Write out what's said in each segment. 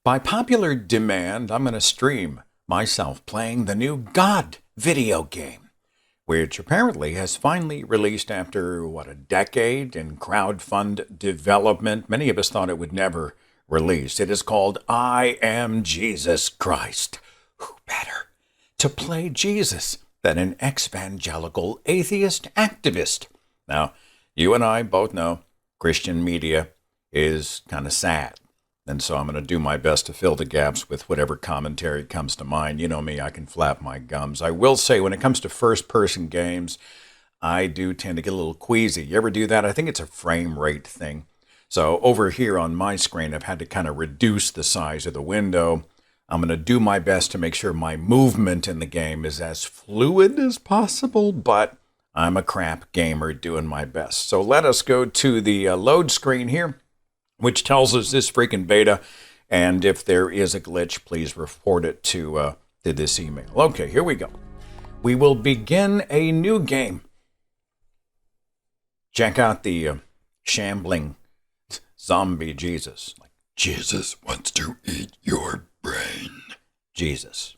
By popular demand, I'm going to stream myself playing the new God video game, which apparently has finally released after, a decade in crowdfund development. Many of us thought it would never release. It is called I Am Jesus Christ. Who better to play Jesus than an evangelical atheist activist? Now, you and I both know Christian media is kind of sad. And so I'm going to do my best to fill the gaps with whatever commentary comes to mind. You know me, I can flap my gums. I will say, when it comes to first-person games, I do tend to get a little queasy. You ever do that? I think it's a frame rate thing. So over here on my screen, I've had to kind of reduce the size of the window. I'm going to do my best to make sure my movement in the game is as fluid as possible, but I'm a crap gamer doing my best. So let us go to the load screen here, which tells us this freaking beta, and if there is a glitch, please report it to this email. Okay, here we go. We will begin a new game. Check out the shambling zombie Jesus. Like, Jesus wants to eat your brain. Jesus.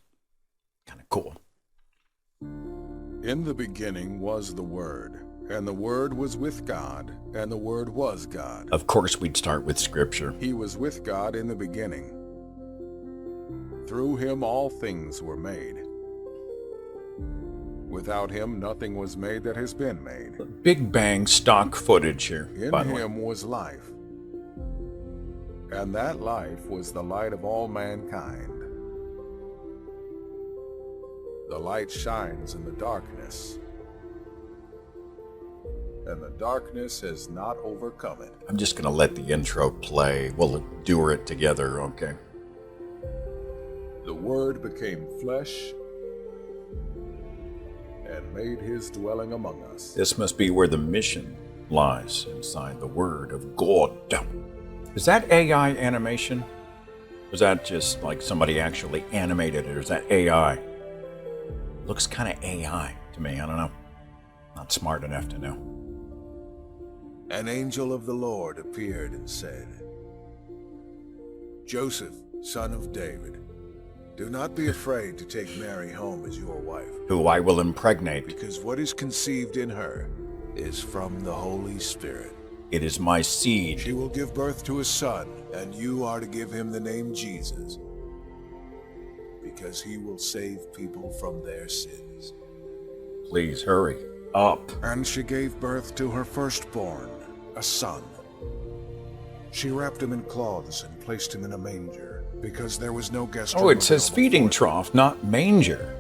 Kind of cool. In the beginning was the Word, and the Word was with God, and the Word was God. Of course, we'd start with Scripture. He was with God in the beginning. Through him all things were made. Without him nothing was made that has been made. Big Bang stock footage here. In him was life, and that life was the light of all mankind. The light shines in the darkness, and the darkness has not overcome it. I'm just going to let the intro play. We'll endure it together, okay? The Word became flesh and made his dwelling among us. This must be where the mission lies, inside the Word of God. Is that AI animation? Or is that just like somebody actually animated it? Or is that AI? Looks kind of AI to me. I don't know. Not smart enough to know. An angel of the Lord appeared and said, Joseph, son of David, do not be afraid to take Mary home as your wife, who I will impregnate, because what is conceived in her is from the Holy Spirit. It is my seed. She will give birth to a son, and you are to give him the name Jesus, because he will save people from their sins. Please hurry up. And she gave birth to her firstborn, a son. She wrapped him in cloths and placed him in a manger, because there was no guest room. Oh, it says feeding trough, not manger.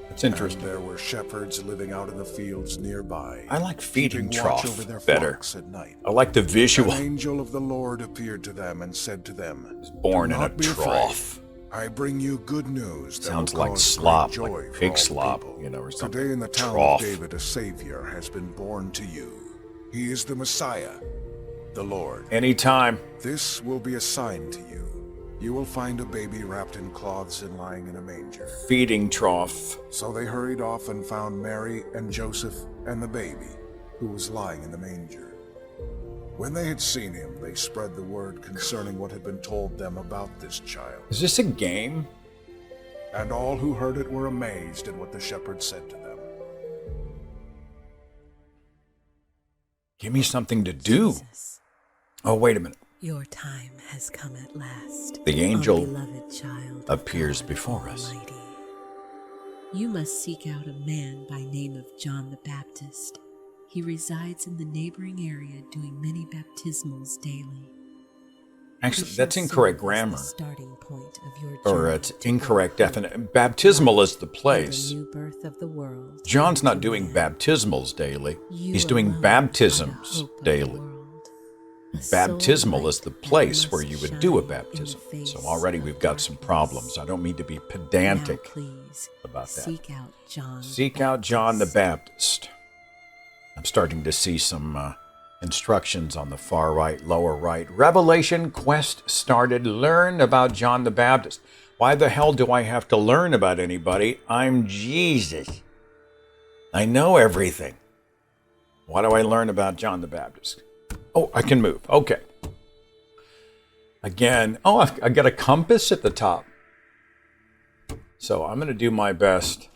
That's interesting. And there were shepherds living out in the fields nearby. I like feeding trough over their better. Flocks at night. I like the visual. An angel of the Lord appeared to them and said to them, He was born in a trough. Afraid. I bring you good news. Sounds like slop, like pig slop, or something. Today in the town trough. of David, a Savior has been born to you. He is the Messiah, the Lord. Anytime. This will be a sign to you. You will find a baby wrapped in cloths and lying in a manger. Feeding trough. So they hurried off and found Mary and Joseph and the baby, who was lying in the manger. When they had seen him, they spread the word concerning what had been told them about this child. Is this a game? And all who heard it were amazed at what the shepherds said to them. Give me something to do. Jesus, oh, wait a minute. your time has come at last. The angel beloved child appears before us. Almighty. You must seek out a man by name of John the Baptist. He resides in the neighboring area doing many baptismals daily. Actually, that's incorrect grammar. The starting point of your Or journey it's to incorrect God definition. Baptismal is the and place. the new birth of the world. John's not doing baptismals daily. You He's doing alone are the baptisms hope of the daily. world. A Baptismal soul is the light place that where must you would do a shine in the baptism. face So already of we've got some darkness. problems. I don't mean to be Now, pedantic please, about that. seek out John. Seek out John the Baptist. I'm starting to see some instructions on the far right, lower right. Revelation quest started. Learn about John the Baptist. Why the hell do I have to learn about anybody? I'm Jesus. I know everything. Why do I learn about John the Baptist? Oh, I can move. Okay. Again, oh, I got a compass at the top. So I'm going to do my best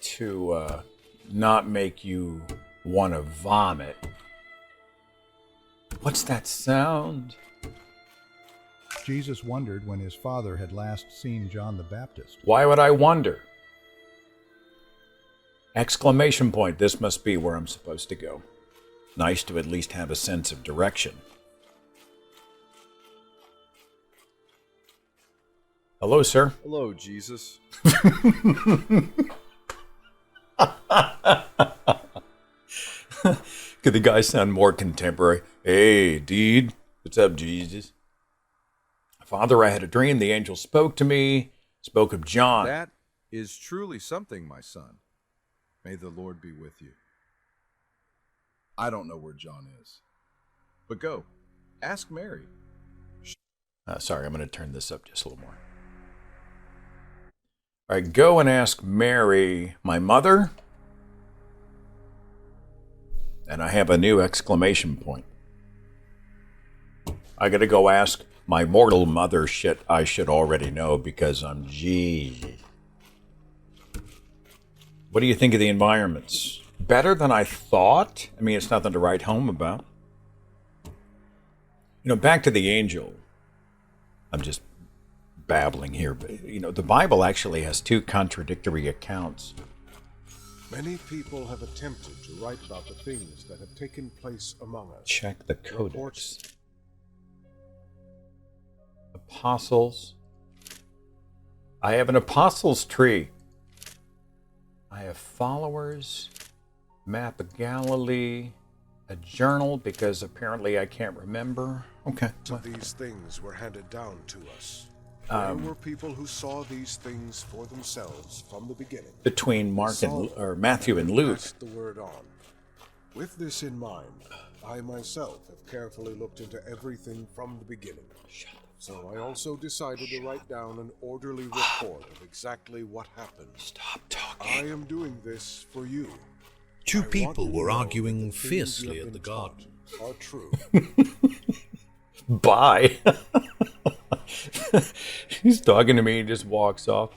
to not make you want to vomit. What's that sound? Jesus wondered when his father had last seen John the Baptist. Why would I wonder? Exclamation point, this must be where I'm supposed to go. Nice to at least have a sense of direction. Hello, sir. Hello, Jesus. Could the guy sound more contemporary? Hey, dude. What's up, Jesus? Father, I had a dream. The angel spoke to me, spoke of John. That is truly something, my son. May the Lord be with you. I don't know where John is, but go, ask Mary. Sorry, I'm going to turn this up just a little more. All right, go and ask Mary, my mother. And I have a new exclamation point. I got to go ask my mortal mother shit I should already know because I'm Jesus. What do you think of the environments? Better than I thought? I mean, it's nothing to write home about. You know, back to the angel. I'm just babbling here, but, you know, the Bible actually has two contradictory accounts. Many people have attempted to write about the things that have taken place among us. Check the codex. Reports. Apostles. I have an apostles tree. I have followers, map of Galilee, a journal because apparently I can't remember. Okay. So these things were handed down to us. There were people who saw these things for themselves from the beginning. Between Mark and or Matthew and Luke. Passed the word on. With this in mind, I myself have carefully looked into everything from the beginning. So I also decided to write down an orderly report of exactly what happened. Stop talking. I am doing this for you. Two I want people you to were know arguing that the things you fiercely have at the been taught garden. Are true. Bye. He's talking to me. He just walks off.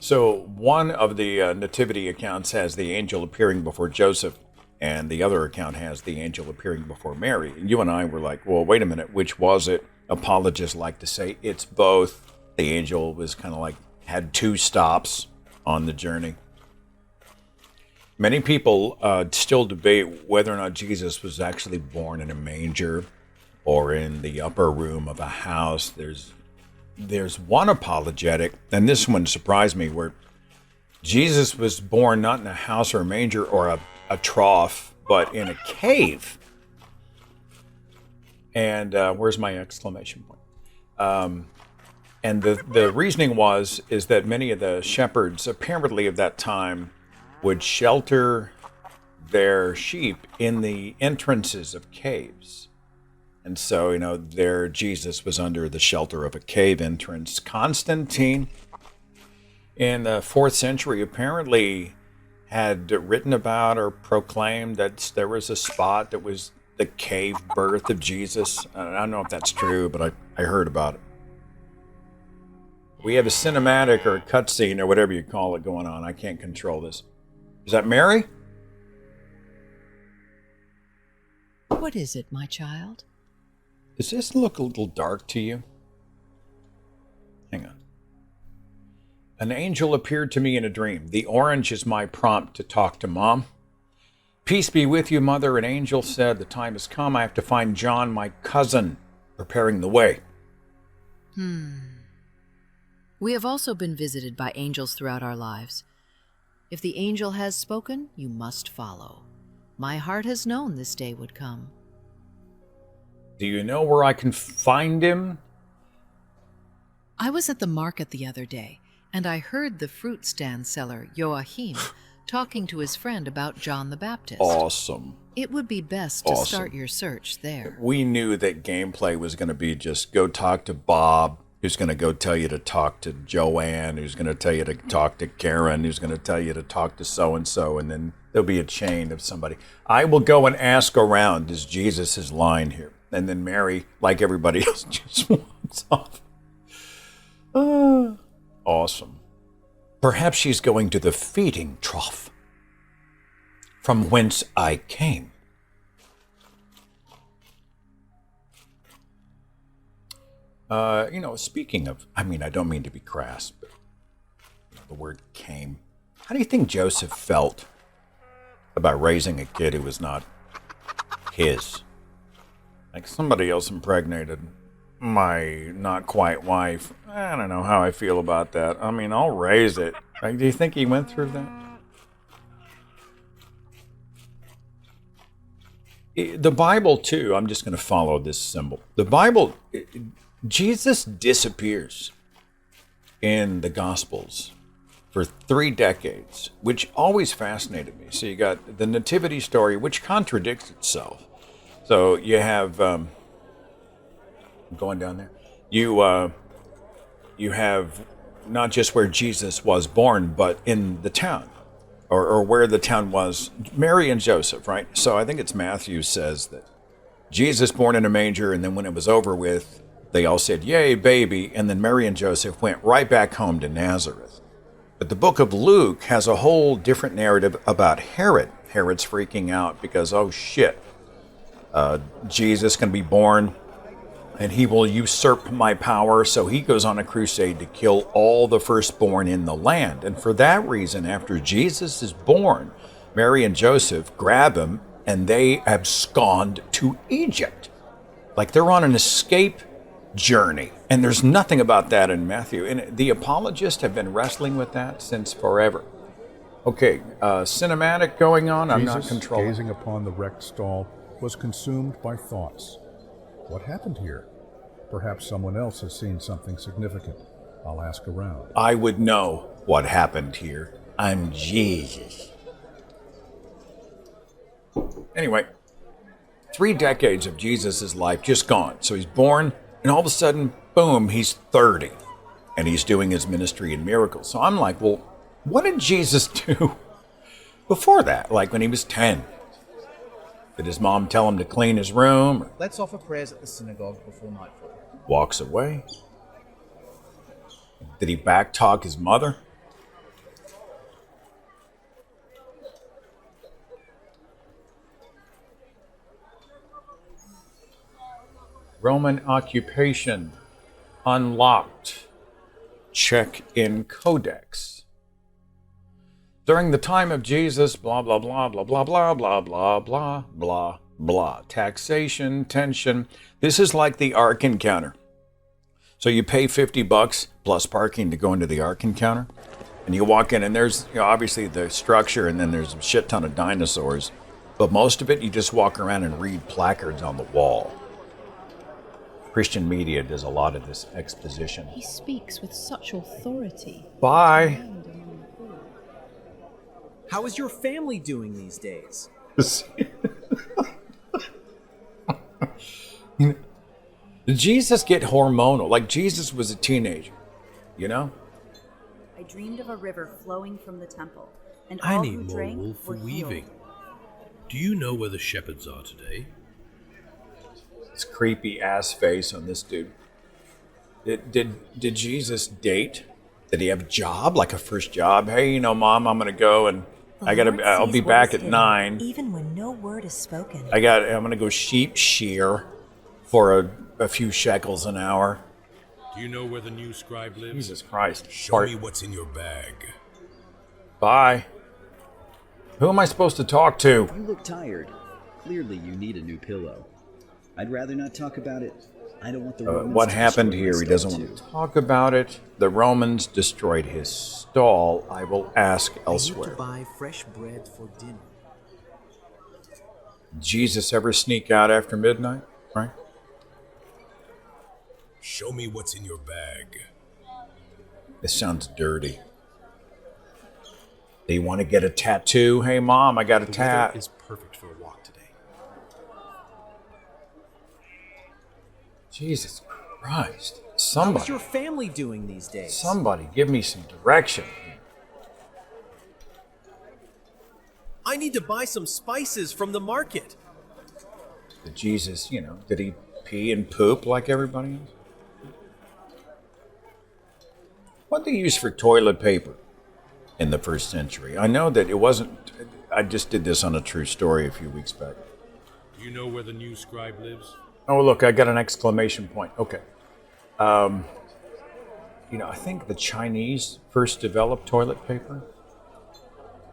So one of the Nativity accounts has the angel appearing before Joseph, and the other account has the angel appearing before Mary. And you and I were like, well, wait a minute, which was it? Apologists like to say it's both. The angel was kind of like, had two stops on the journey. Many people still debate whether or not Jesus was actually born in a manger or in the upper room of a house. There's one apologetic, and this one surprised me, where Jesus was born not in a house or a manger or a trough, but in a cave. And where's my exclamation point? And the reasoning is that many of the shepherds, apparently of that time, would shelter their sheep in the entrances of caves. And so, you know, there Jesus was under the shelter of a cave entrance. Constantine, in the 4th century, apparently had written about or proclaimed that there was a spot that was the cave birth of Jesus. I don't know if that's true, but I heard about it. We have a cinematic or a cutscene or whatever you call it going on. I can't control this. Is that Mary? What is it, my child? Does this look a little dark to you? Hang on. An angel appeared to me in a dream. The orange is my prompt to talk to Mom. Peace be with you, Mother. An angel said, the time has come. I have to find John, my cousin, preparing the way. We have also been visited by angels throughout our lives. If the angel has spoken, you must follow. My heart has known this day would come. Do you know where I can find him? I was at the market the other day, and I heard the fruit stand seller, Joachim, talking to his friend about John the Baptist. Awesome. It would be best to Awesome. start your search there. We knew that gameplay was going to be just go talk to Bob, who's going to go tell you to talk to Joanne, who's going to tell you to talk to Karen, who's going to tell you to talk to so-and-so, and then there'll be a chain of somebody. I will go and ask around, is Jesus' line here. And then Mary, like everybody else, just walks off. Awesome. Perhaps she's going to the feeding trough from whence I came. Speaking of, I don't mean to be crass, but the word came. How do you think Joseph felt about raising a kid who was not his? Like somebody else impregnated my not quite wife. I don't know how I feel about that. I'll raise it. Like, do you think he went through that? The Bible, too, I'm just going to follow this symbol. The Bible, Jesus disappears in the Gospels for 3 decades, which always fascinated me. So you got the Nativity story, which contradicts itself. So you have, going down there, you have not just where Jesus was born, but in the town, or where the town was, Mary and Joseph, right? So I think it's Matthew says that Jesus born in a manger, and then when it was over with, they all said, "Yay, baby," and then Mary and Joseph went right back home to Nazareth. But the book of Luke has a whole different narrative about Herod. Herod's freaking out because, oh shit, Jesus can be born and he will usurp my power. So he goes on a crusade to kill all the firstborn in the land. And for that reason, after Jesus is born, Mary and Joseph grab him and they abscond to Egypt. Like they're on an escape journey. And there's nothing about that in Matthew. And the apologists have been wrestling with that since forever. Okay, cinematic going on. I'm not controlling. Gazing upon the wrecked stall, was consumed by thoughts. What happened here? Perhaps someone else has seen something significant. I'll ask around. I would know what happened here. I'm Jesus. Anyway, 3 decades of Jesus' life just gone. So he's born, and all of a sudden, boom, he's 30. And he's doing his ministry and miracles. So I'm like, well, what did Jesus do before that? Like when he was 10? Did his mom tell him to clean his room? Let's offer prayers at the synagogue before nightfall. Walks away. Did he backtalk his mother? Roman occupation unlocked. Check in codex. During the time of Jesus, blah, blah, blah, blah, blah, blah, blah, blah, blah, blah, blah. Taxation, tension. This is like the Ark Encounter. So you pay $50 plus parking to go into the Ark Encounter. And you walk in and there's obviously the structure and then there's a shit ton of dinosaurs. But most of it, you just walk around and read placards on the wall. Christian media does a lot of this exposition. He speaks with such authority. Bye. How is your family doing these days? Did Jesus get hormonal? Like Jesus was a teenager, you know? I dreamed of a river flowing from the temple, and I all need who more drank wool for were weaving. healed. Do you know where the shepherds are today? This creepy ass face on this dude. Did Jesus date? Did he have a job, like a first job? Hey, Mom, I'm gonna go and I'll be back at 9. Even when no word is spoken. I'm gonna go sheep shear for a few shekels an hour. Do you know where the new scribe lives? Jesus Christ. Show me what's in your bag. Bye. Who am I supposed to talk to? You look tired. Clearly you need a new pillow. I'd rather not talk about it. I don't want the Romans what to happened destroy here? my He doesn't stuff want to too. talk about it. The Romans destroyed his stall. I will ask I need elsewhere. to buy fresh bread for dinner. Jesus ever sneak out after midnight? Right? Show me what's in your bag. This sounds dirty. Do you want to get a tattoo? Hey, Mom, I got a tat. Is perfect for a walk today. Jesus Christ. How is Somebody. your family doing these days? Somebody give me some direction. I need to buy some spices from the market. Did Jesus, did he pee and poop like everybody else? What did they use for toilet paper in the first century? I know that it wasn't, I just did this on a true story a few weeks back. Do you know where the new scribe lives? Oh, look, I got an exclamation point. Okay. I think the Chinese first developed toilet paper,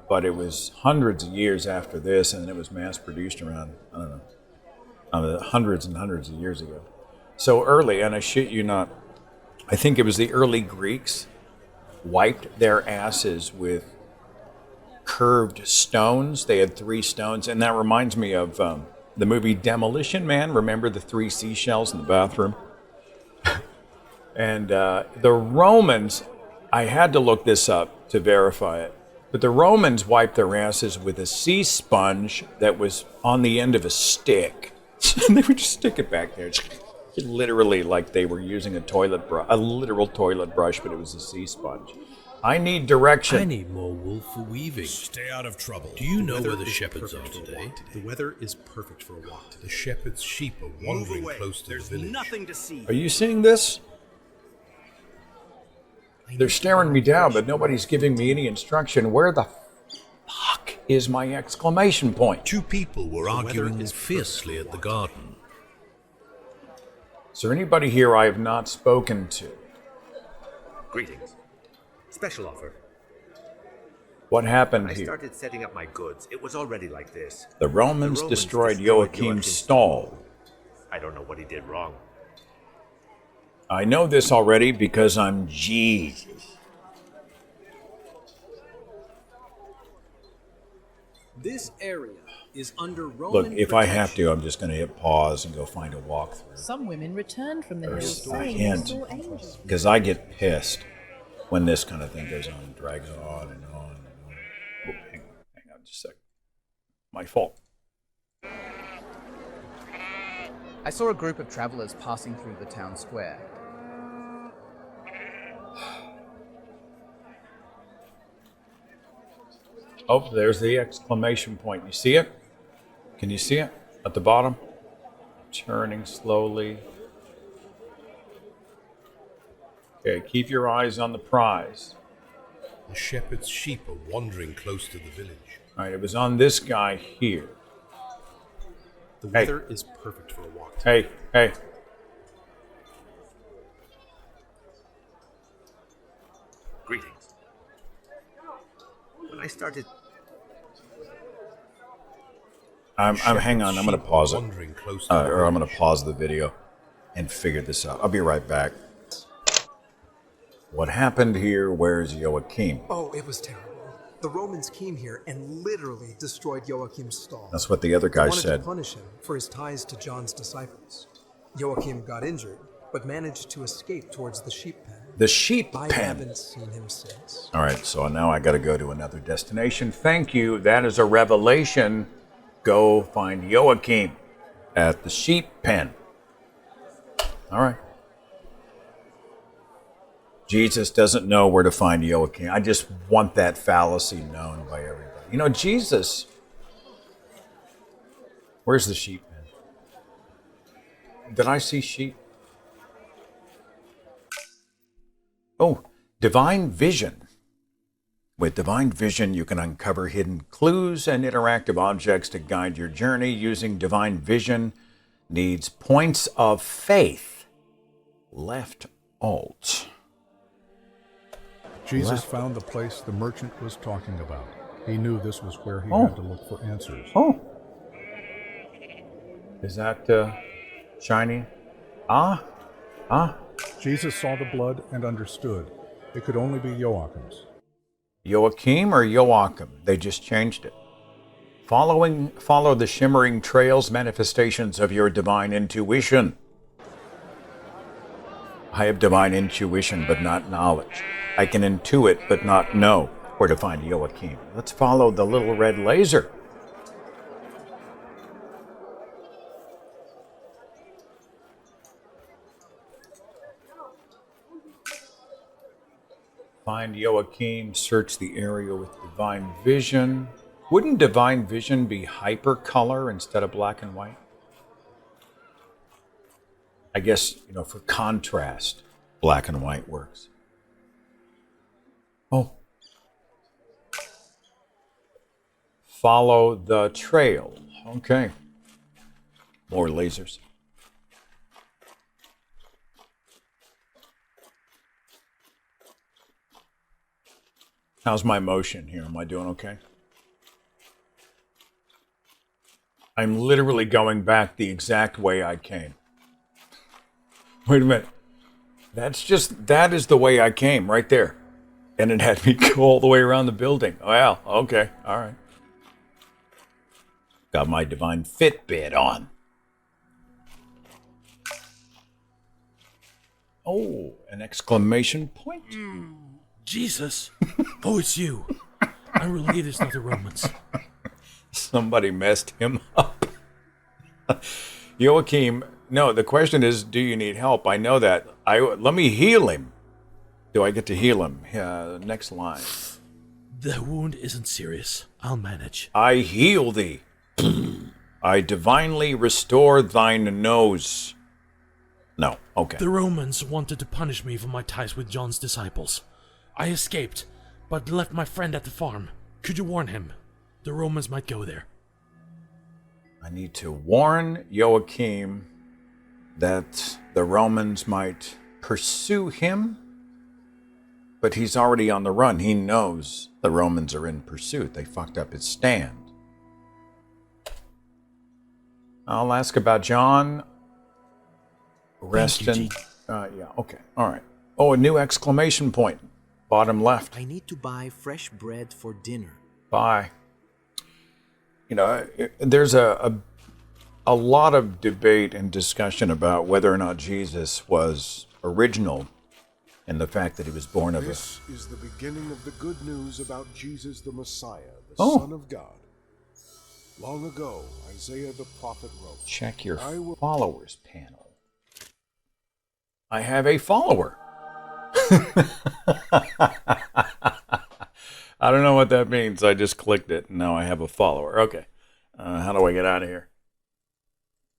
but it was hundreds of years after this, and it was mass produced around, I don't know, hundreds and hundreds of years ago. So early, and I shit you not, I think it was the early Greeks wiped their asses with curved stones. They had 3 stones, and that reminds me of the movie Demolition Man. Remember the 3 seashells in the bathroom? And the Romans, I had to look this up to verify it, but the Romans wiped their asses with a sea sponge that was on the end of a stick. And they would just stick it back there. Literally like they were using a literal toilet brush, but it was a sea sponge. I need direction. I need more wool for weaving. Stay out of trouble. Do you know where the shepherds are today? The weather is perfect for a walk today. The shepherds' sheep are wandering close to the village. Nothing to see. Are you seeing this? They're staring me down, but nobody's giving me any instruction. Where the fuck is my exclamation point? 2 people were arguing fiercely at the garden. Is there anybody here I have not spoken to? Greetings. Special offer. What happened I here? started setting up my goods. It was already like this. The Romans destroyed Joachim's stall. I don't know what he did wrong. I know this already because I'm Jesus. This area is under Roman Look, if I have to, I'm just going to hit pause and go find a walkthrough. Some women returned from the There's hills a saying hint, they saw angels. because I get pissed when this kind of thing goes on and drags on and on and on. Oh, hang on just a sec. My fault. I saw a group of travelers passing through the town square. Oh, there's the exclamation point. You see it? Can you see it at the bottom? Turning slowly. Okay, keep your eyes on the prize. The shepherd's sheep are wandering close to the village. All right, it was on this guy here. The weather is perfect for a walk today. Hey. Greetings. When I started... hang on, I'm going to pause it. Or I'm going to pause the video and figure this out. I'll be right back. What happened here? Where's Joachim? Oh, it was terrible. The Romans came here and literally destroyed Joachim's stall. That's what the other guy They wanted said. to punish him for his ties to John's disciples. Joachim got injured, but managed to escape towards the sheep pen. The sheep I pen. haven't seen him since. All right, so now I got to go to another destination. Thank you. That is a revelation. Go find Joachim at the sheep pen. All right. Jesus doesn't know where to find Joachim. I just want that fallacy known by everybody. You know, Jesus. Where's the sheep pen? Did I see sheep? Oh, divine vision. With divine vision, you can uncover hidden clues and interactive objects to guide your journey. Using divine vision needs points of faith. Left alt. Jesus found the place the merchant was talking about. He knew this was where he Oh. had to look for answers. Oh. Is that shiny? Ah. Jesus saw the blood and understood. It could only be Joachim's. Joachim or Joachim? They just changed it. Follow the shimmering trails, manifestations of your divine intuition. I have divine intuition, but not knowledge. I can intuit, but not know where to find Joachim. Let's follow the little red laser. Find Joachim, search the area with divine vision. Wouldn't divine vision be hypercolor instead of black and white? I guess, for contrast, black and white works. Oh. Follow the trail. Okay. More lasers. How's my motion here? Am I doing okay? I'm literally going back the exact way I came. Wait a minute. That is the way I came, right there. And it had me go all the way around the building. Well, okay, all right. Got my divine Fitbit on. Oh, an exclamation point. Jesus. Oh, it's you. I'm related to the Romans. Somebody messed him up. Joachim, no, the question is, do you need help? I know that. Let me heal him. Do I get to heal him? Next line. The wound isn't serious. I'll manage. I heal thee. I divinely restore thine nose. No, okay. The Romans wanted to punish me for my ties with John's disciples. I escaped, but left my friend at the farm. Could you warn him? The Romans might go there. I need to warn Joachim that the Romans might pursue him, but he's already on the run. He knows the Romans are in pursuit. They fucked up his stand. I'll ask about John. Reston. Yeah, okay. All right. Oh, a new exclamation point. Bottom left. I need to buy fresh bread for dinner. Buy. There's a lot of debate and discussion about whether or not Jesus was original and the fact that he was born of This is the beginning of the good news about Jesus the Messiah, the Oh. Son of God. Long ago, Isaiah the prophet wrote, Check your followers panel. I have a follower. I don't know what that means. I just clicked it, and now I have a follower. Okay. How do I get out of here?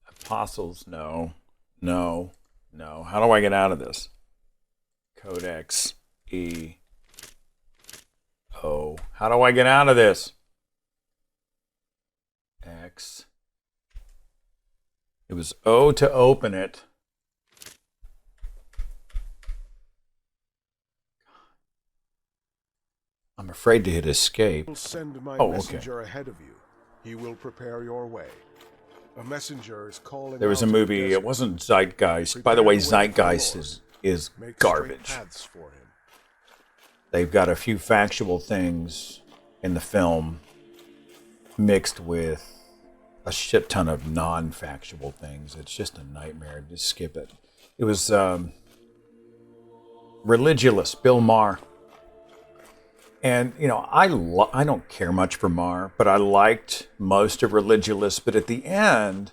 Apostles, no. No. No. How do I get out of this? Codex, E, O. How do I get out of this? X. It was O to open it. I'm afraid to hit escape. I will send my Oh, messenger ahead of you. He will prepare your way. A messenger is calling. There was a out in the movie, it desert. wasn't Zeitgeist. By Prepare the way, the way for the Zeitgeist Lord. is Make straight garbage. paths for him. They've got a few factual things in the film mixed with a shit ton of non-factual things. It's just a nightmare. Just skip it. It was Religulous, Bill Maher. And, I don't care much for Maher, but I liked most of Religulous. But at the end,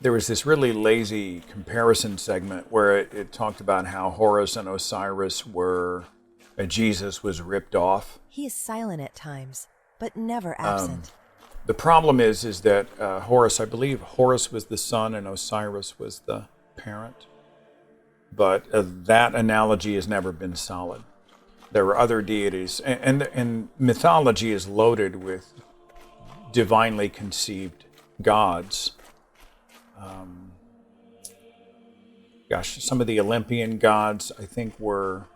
there was this really lazy comparison segment where it talked about how Horus and Osiris were, Jesus was ripped off. He is silent at times, but never absent. The problem is that Horus, I believe Horus was the son and Osiris was the parent. But that analogy has never been solid. There were other deities, and mythology is loaded with divinely conceived gods. Some of the Olympian gods, I think, were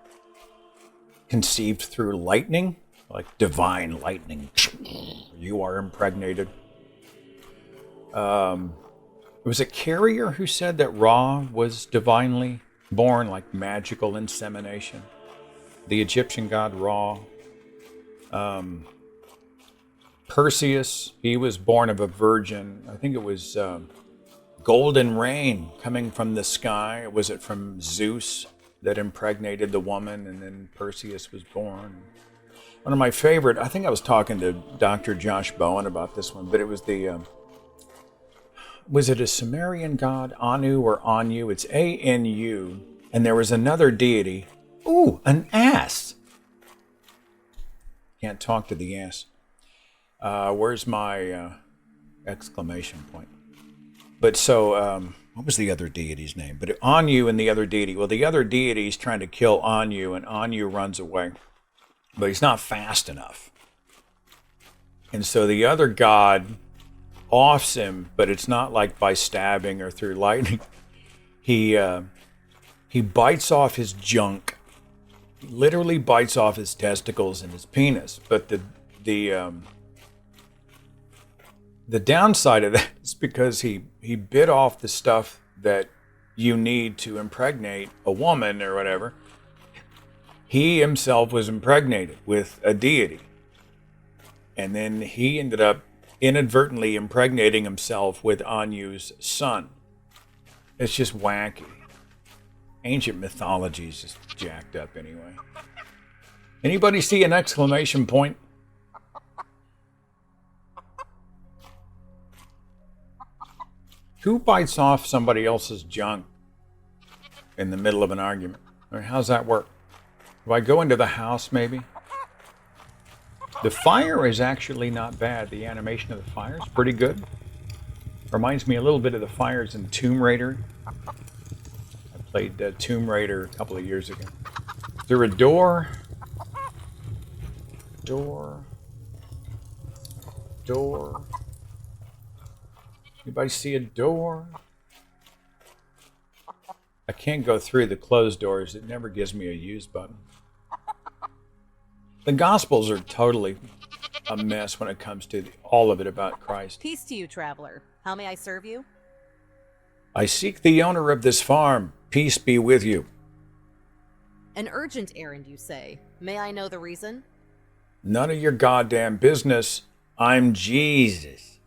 conceived through lightning, like divine lightning. You are impregnated. Was it Carrier who said that Ra was divinely born, like magical insemination? The Egyptian god Ra. Perseus, he was born of a virgin. I think it was golden rain coming from the sky. Was it from Zeus that impregnated the woman and then Perseus was born? One of my favorite, I think I was talking to Dr. Josh Bowen about this one, but it was was it a Sumerian god, Anu or Anu? It's A-N-U. And there was another deity. Ooh, an ass. Can't talk to the ass. Where's my exclamation point? But so what was the other deity's name? But Anu and the other deity. Well, the other deity is trying to kill Anu, and Anu runs away. But he's not fast enough. And so the other god offs him, but it's not like by stabbing or through lightning. He bites off his junk, literally bites off his testicles and his penis. But the downside of that is because he bit off the stuff that you need to impregnate a woman or whatever. He himself was impregnated with a deity. And then he ended up inadvertently impregnating himself with Anu's son. It's just wacky. Ancient mythology is just jacked up anyway. Anybody see an exclamation point? Who bites off somebody else's junk in the middle of an argument? Or how's that work? Do I go into the house maybe? The fire is actually not bad. The animation of the fire is pretty good. Reminds me a little bit of the fires in Tomb Raider. I played Tomb Raider a couple of years ago. Is there a door? Door. Anybody see a door? I can't go through the closed doors. It never gives me a use button. The Gospels are totally a mess when it comes to all of it about Christ. Peace to you, traveler. How may I serve you? I seek the owner of this farm. Peace be with you. An urgent errand, you say. May I know the reason? None of your goddamn business. I'm Jesus.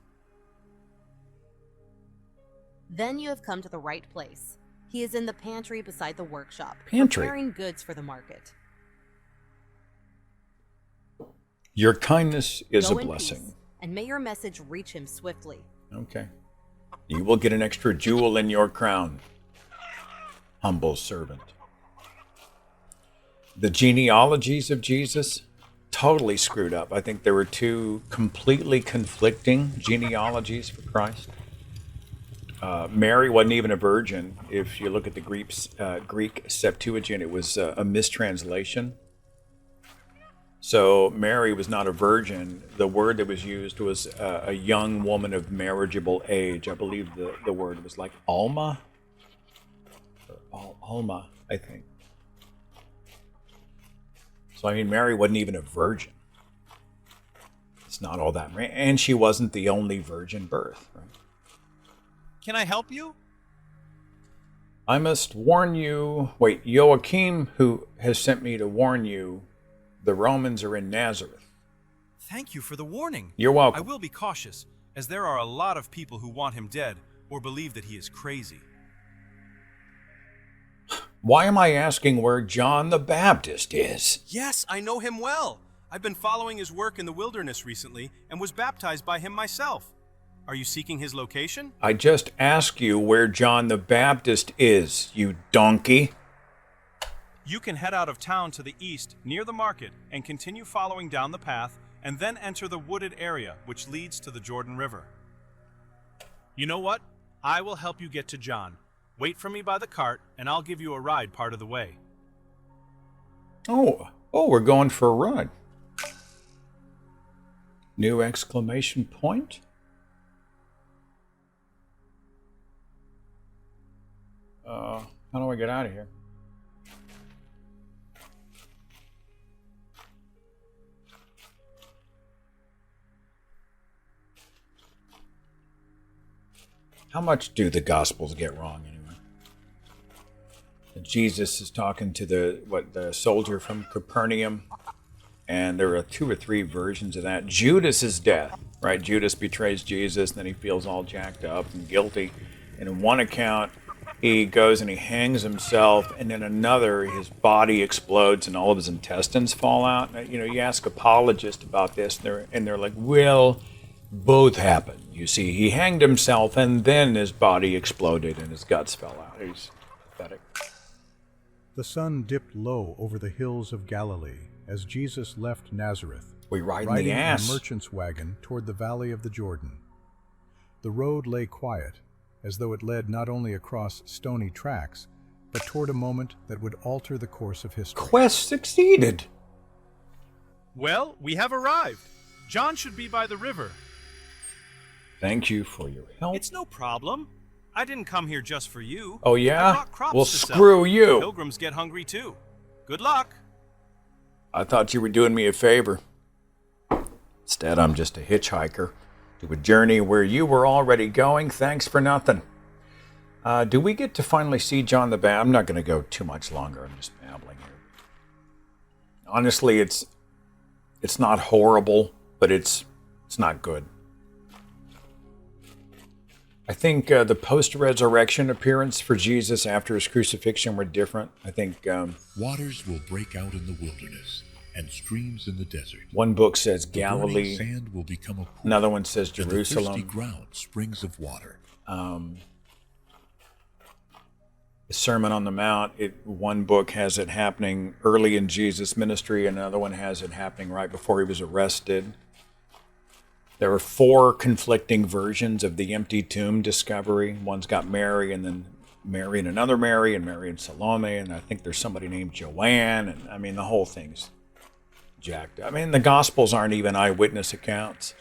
Then you have come to the right place. He is in the pantry beside the workshop, Pantry? preparing goods for the market. Your kindness is Go a in blessing. peace, and may your message reach him swiftly. Okay. You will get an extra jewel in your crown, humble servant. The genealogies of Jesus, totally screwed up. I think there were two completely conflicting genealogies for Christ. Mary wasn't even a virgin. If you look at the Greek Septuagint, it was a mistranslation. So Mary was not a virgin. The word that was used was a young woman of marriageable age. I believe the word was like Alma. Or Alma, I think. So I mean, Mary wasn't even a virgin. It's not all that. And she wasn't the only virgin birth, right? Can I help you? I must warn you. Wait, Joachim, who has sent me to warn you, the Romans are in Nazareth. Thank you for the warning. You're welcome. I will be cautious, as there are a lot of people who want him dead or believe that he is crazy. Why am I asking where John the Baptist is? Yes, I know him well. I've been following his work in the wilderness recently and was baptized by him myself. Are you seeking his location? I just asked you where John the Baptist is, you donkey. You can head out of town to the east near the market and continue following down the path and then enter the wooded area which leads to the Jordan River. You know what? I will help you get to John. Wait for me by the cart and I'll give you a ride part of the way. Oh, we're going for a ride. New exclamation point? How do I get out of here? How much do the Gospels get wrong anyway? Jesus is talking to the soldier from Capernaum, and there are 2 or 3 versions of that. Judas's death, right? Judas betrays Jesus, and then he feels all jacked up and guilty. And in one account, he goes and he hangs himself, and in another, his body explodes and all of his intestines fall out. You know, you ask apologists about this, and they're like, well, both happened. You see, he hanged himself, and then his body exploded and his guts fell out. He's pathetic. The sun dipped low over the hills of Galilee as Jesus left Nazareth, riding the ass. a merchant's wagon toward the valley of the Jordan. The road lay quiet, as though it led not only across stony tracks, but toward a moment that would alter the course of history. Quest succeeded. Well, we have arrived. John should be by the river. Thank you for your help. It's no problem. I didn't come here just for you. Oh, yeah? I brought crops Well, to sell. screw you. Pilgrims get hungry too. Good luck. I thought you were doing me a favor. Instead, I'm just a hitchhiker to a journey where you were already going. Thanks for nothing. Do we get to finally see John the Baptist? I'm not going to go too much longer. I'm just babbling here. Honestly, it's not horrible, but it's not good. I think the post-resurrection appearance for Jesus after his crucifixion were different. I think waters will break out in the wilderness and streams in the desert. One book says The Galilee. burning sand will become a pool. Another one says and the thirsty Jerusalem. ground, springs of water. The Sermon on the Mount, one book has it happening early in Jesus' ministry, another one has it happening right before he was arrested. There are 4 conflicting versions of the empty tomb discovery. One's got Mary, and then Mary and another Mary, and Mary and Salome, and I think there's somebody named Joanne, and I mean, the whole thing's jacked up. I mean, the Gospels aren't even eyewitness accounts.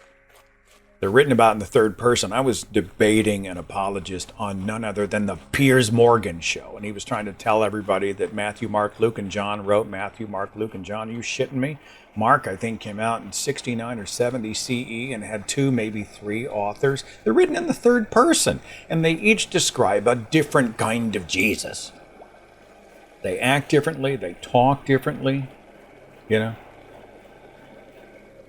They're written about in the third person. I was debating an apologist on none other than the Piers Morgan show, and he was trying to tell everybody that Matthew, Mark, Luke, and John wrote Matthew, Mark, Luke, and John. Are you shitting me? Mark, I think, came out in 69 or 70 CE and had 2, maybe 3 authors. They're written in the third person, and they each describe a different kind of Jesus. They act differently. They talk differently, you know.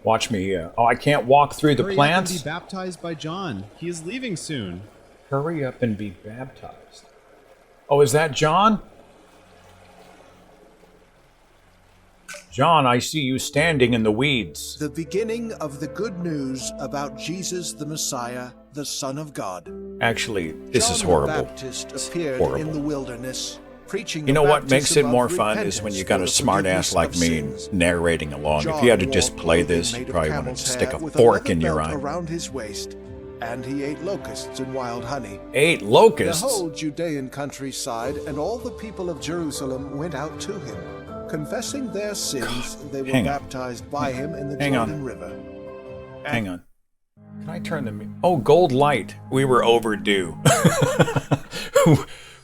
Watch me. I can't walk through the plants. Hurry up and be baptized by John. He is leaving soon. Hurry up and be baptized. Oh, is that John? John, I see you standing in the weeds. The beginning of the good news about Jesus the Messiah, the Son of God. Actually, this is John horrible. the Baptist appeared Horrible. in the wilderness, preaching You know the what makes it baptism more of fun is when you got a repentance for smart the ass like forgiveness me of narrating along. John If you had to just wore play clothing this, you made of probably wanted camel's to stick hair a with fork leather in your belt eye. around his waist, and he ate locusts and wild honey. Ate locusts? The whole Judean countryside and all the people of Jerusalem went out to him. Confessing their sins, they were Hang on. baptized by him in the Hang on. Jordan River. Hang on. Can I turn the... Oh, gold light. We were overdue.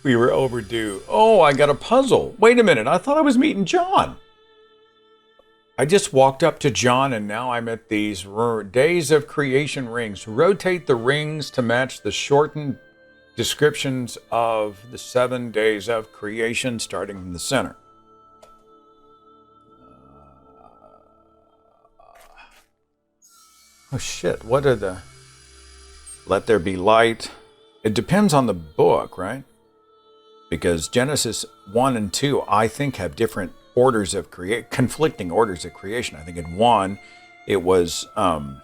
We were overdue. Oh, I got a puzzle. Wait a minute. I thought I was meeting John. I just walked up to John, and now I'm at these Days of Creation rings. Rotate the rings to match the shortened descriptions of the 7 days of creation, starting from the center. Oh, shit. What are the... Let there be light. It depends on the book, right? Because Genesis 1 and 2, I think, have different orders of conflicting orders of creation. I think in 1, it was land.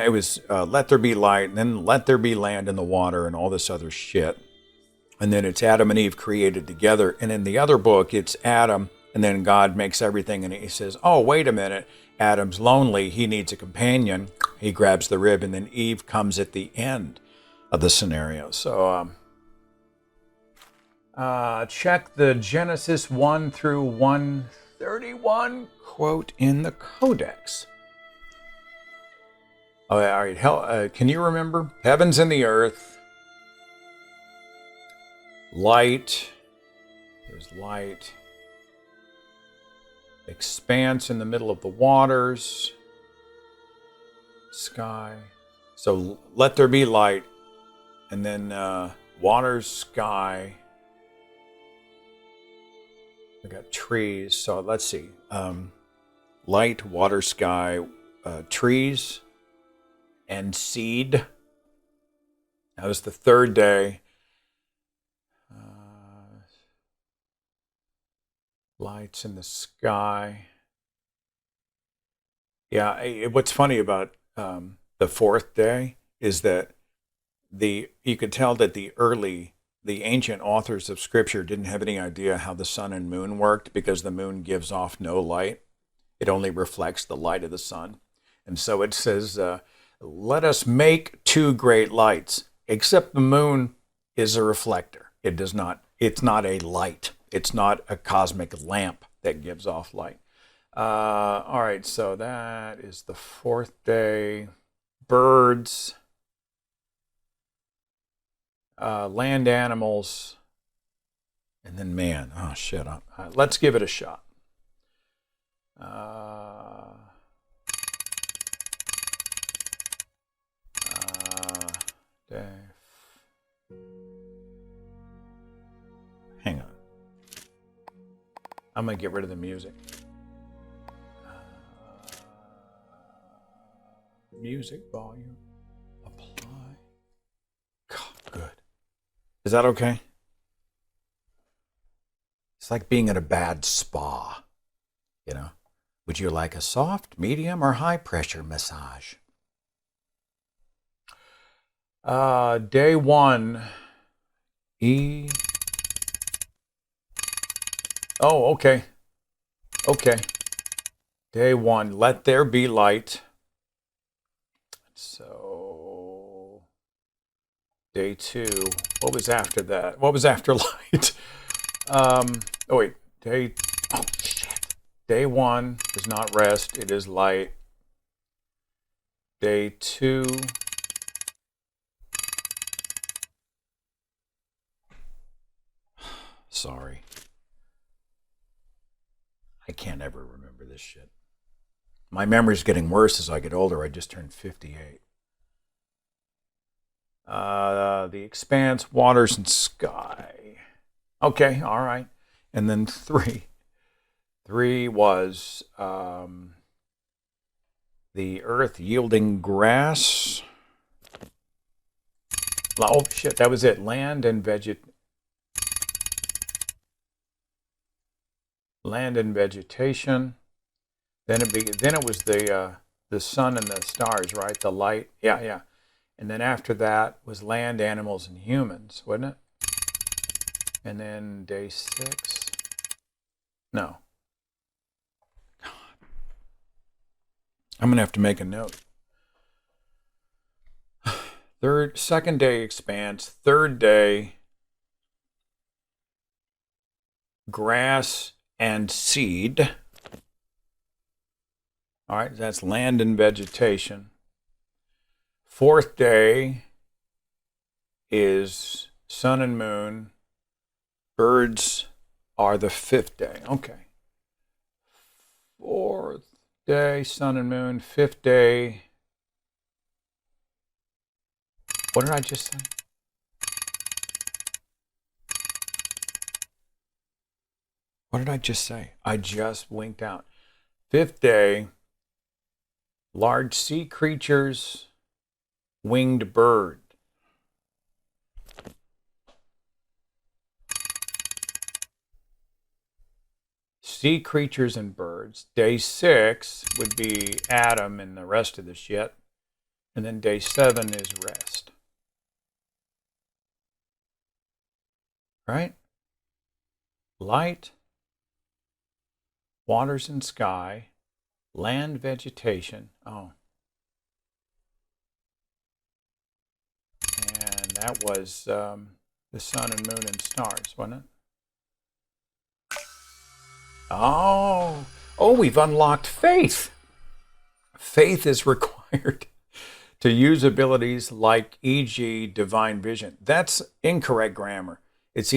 It was let there be light, and then let there be land in the water, and all this other shit. And then it's Adam and Eve created together. And in the other book, it's Adam, and then God makes everything, and he says, "Oh, wait a minute. Adam's lonely. He needs a companion." He grabs the rib, and then Eve comes at the end of the scenario. So check the Genesis 1 through 131 quote in the Codex. Oh, all right. Can you remember? Heavens and the earth. Light. There's light. Expanse in the middle of the waters. Sky. So let there be light. And then waters, sky. I got trees. So let's see. Light, water, sky, trees, and seed. That was the third day. Lights in the sky. Yeah, what's funny about the fourth day is that you could tell that the ancient authors of Scripture didn't have any idea how the sun and moon worked, because the moon gives off no light. It only reflects the light of the sun. And so it says Let us make two great lights, except the moon is a reflector. It's not a light. It's not a cosmic lamp that gives off light. All right, so that is the fourth day. Birds, land animals, and then man. Oh, shit. Let's give it a shot. Hang on. I'm going to get rid of the music. Music volume. Apply. God, good. Is that okay? It's like being at a bad spa, you know? Would you like a soft, medium, or high pressure massage? Day 1. E. Oh, okay. Okay. Day 1. Let there be light. So, day 2. What was after that? What was after light? Oh, wait. Oh, shit. Day 1 is not rest. It is light. Day 2. Sorry. I can't ever remember this shit. My memory's getting worse as I get older. I just turned 58. The expanse, waters, and sky. Okay, all right. And then 3. 3 was the earth yielding grass. Oh, shit, that was it. Land and vegetation. Then it was the sun and the stars, right? The light. Yeah. And then after that was land, animals, and humans, wasn't it? And then day 6. No. God. I'm gonna have to make a note. Second day expanse. Third day grass and seed. All right, that's land and vegetation. Fourth day is sun and moon. Birds are the 5th day. Okay. 4th day, sun and moon. 5th day. What did I just say? What did I just say? I just winked out. 5th day, large sea creatures, winged bird. Sea creatures and birds. Day 6 would be Adam and the rest of the shit. And then day 7 is rest. Right? Light, waters and sky, land, vegetation. Oh. And that was the sun and moon and stars, wasn't it? Oh, we've unlocked faith. Faith is required to use abilities like, e.g., divine vision. That's incorrect grammar. It's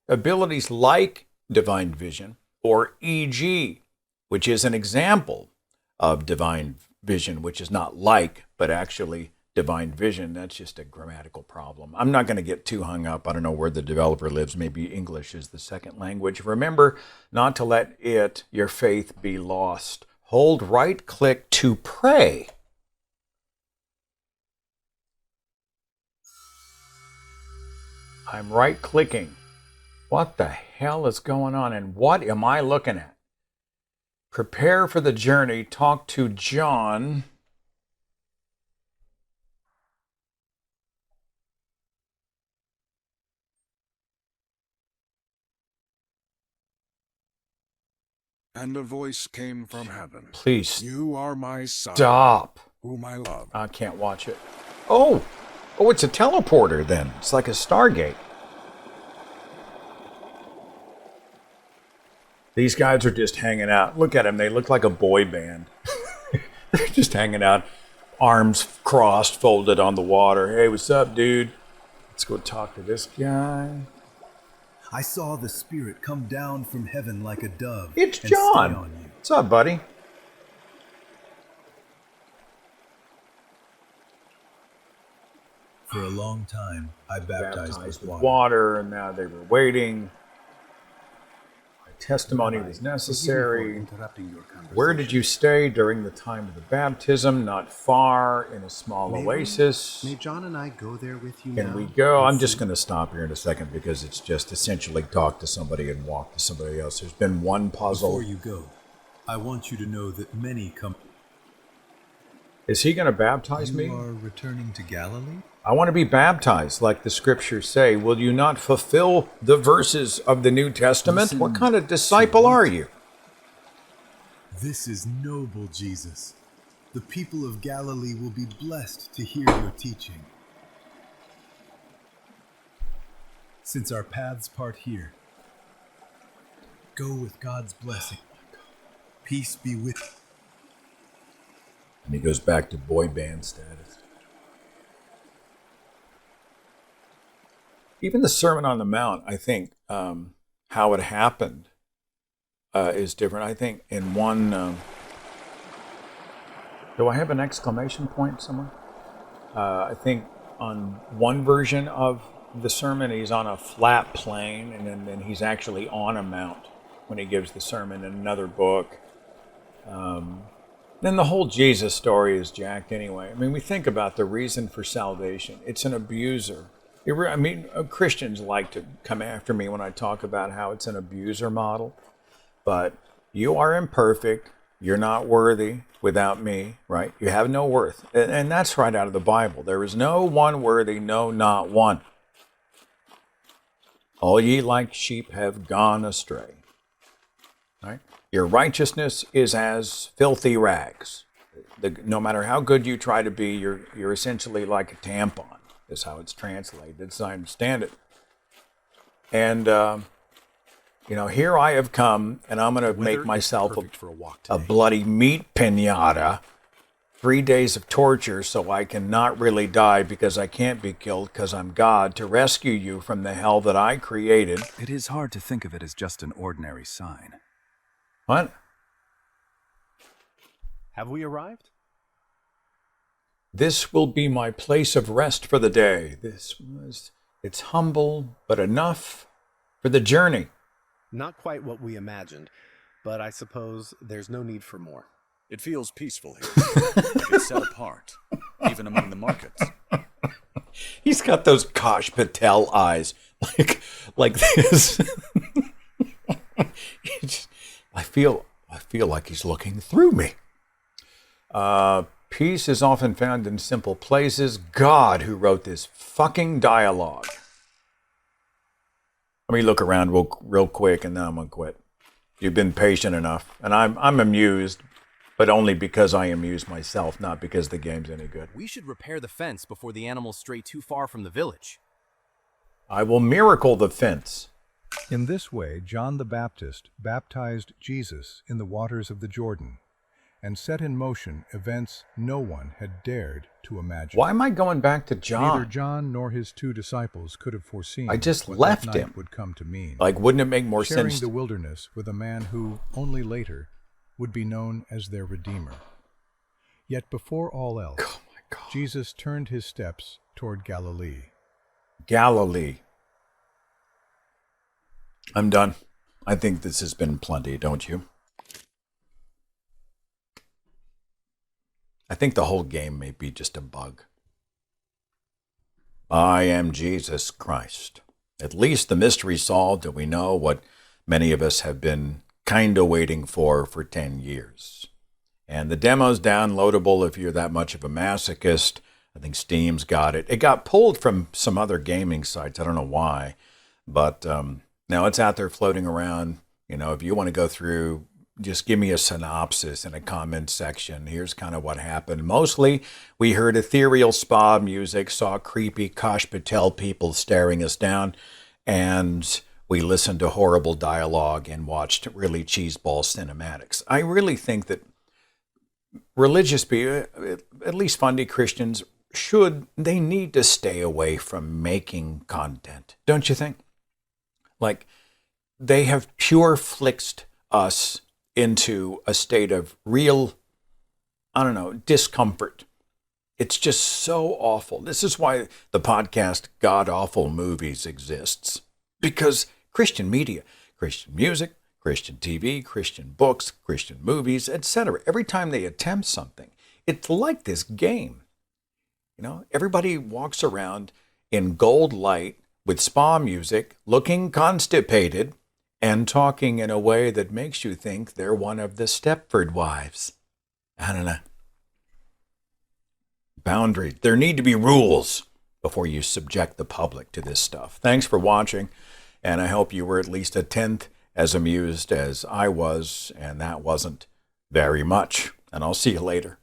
abilities like divine vision or e.g., which is an example of divine vision, which is not like, but actually divine vision. That's just a grammatical problem. I'm not going to get too hung up. I don't know where the developer lives. Maybe English is the second language. Remember not to let your faith be lost. Hold right click to pray. I'm right clicking. What the hell is going on and what am I looking at? Prepare for the journey. Talk to John. And a voice came from heaven. Please You are my son. stop. whom I love. I can't watch it. Oh, it's a teleporter then. It's like a Stargate. These guys are just hanging out. Look at them. They look like a boy band. They're just hanging out, arms crossed, folded on the water. Hey, what's up, dude? Let's go talk to this guy. I saw the Spirit come down from heaven like a dove. It's and stay John. on you. What's up, buddy? For a long time, I baptized with water, and now they were waiting. My testimony was necessary. Where did you stay during the time of the baptism? Not far, in a small oasis. May John and I go there with you Can now? we go? I'm just going to stop here in a second because it's just essentially talk to somebody and walk to somebody else. There's been one puzzle. Before you go, I want you to know that many come. Is he going to baptize me? You are returning to Galilee? I want to be baptized, like the scriptures say. Will you not fulfill the verses of the New Testament? Listen what kind of disciple are you? This is noble, Jesus. The people of Galilee will be blessed to hear your teaching. Since our paths part here, go with God's blessing. Peace be with you. And he goes back to boy band status. Even the Sermon on the Mount, I think, how it happened is different. I think in one... do I have an exclamation point somewhere? I think on one version of the sermon, he's on a flat plane, and then he's actually on a mount when he gives the sermon in another book. Then the whole Jesus story is jacked anyway. I mean, we think about the reason for salvation. It's an abuser. Christians like to come after me when I talk about how it's an abuser model. But you are imperfect. You're not worthy without me, right? You have no worth. And that's right out of the Bible. There is no one worthy, no, not one. All ye like sheep have gone astray. Right? Your righteousness is as filthy rags. No matter how good you try to be, you're essentially like a tampon, is how it's translated, as I understand it. And, here I have come, and I'm going to make myself a bloody meat piñata, 3 days of torture so I can not really die because I can't be killed because I'm God, to rescue you from the hell that I created. It is hard to think of it as just an ordinary sign. What? Have we arrived? This will be my place of rest for the day. It's humble, but enough for the journey. Not quite what we imagined, but I suppose there's no need for more. It feels peaceful here, like it's set apart, even among the markets. He's got those Kosh Patel eyes, like this. I feel like he's looking through me. Peace is often found in simple places. God, who wrote this fucking dialogue. Let me look around real quick, and then I'm gonna quit. You've been patient enough, and I'm amused, but only because I amuse myself, not because the game's any good. We should repair the fence before the animals stray too far from the village. I will miracle the fence. In this way, John the Baptist baptized Jesus in the waters of the Jordan and set in motion events no one had dared to imagine. Why am I going back to John? Neither John nor his 2 disciples could have foreseen I just what left that night him. would come to mean. Like, wouldn't it make more Sharing sense? the wilderness with a man who, only later, would be known as their Redeemer. Yet before all else, Jesus turned his steps toward Galilee. Galilee. I'm done. I think this has been plenty, don't you? I think the whole game may be just a bug. I am Jesus Christ. At least the mystery solved, and we know what many of us have been kind of waiting for 10 years. And the demo's downloadable if you're that much of a masochist. I think Steam's got it. It got pulled from some other gaming sites. I don't know why. But now it's out there floating around. If you want to go through just give me a synopsis in a comment section. Here's kind of what happened. Mostly, we heard ethereal spa music, saw creepy Kosh Patel people staring us down, and we listened to horrible dialogue and watched really cheeseball cinematics. I really think that religious people, at least fundy Christians, they need to stay away from making content. Don't you think? Like, they have pure flixed us into a state of real, discomfort. It's just so awful. This is why the podcast God Awful Movies exists. Because Christian media, Christian music, Christian TV, Christian books, Christian movies, etc. Every time they attempt something, it's like this game. Everybody walks around in gold light with spa music, looking constipated, and talking in a way that makes you think they're one of the Stepford wives. I don't know. Boundaries. There need to be rules before you subject the public to this stuff. Thanks for watching, and I hope you were at least a tenth as amused as I was, and that wasn't very much. And I'll see you later.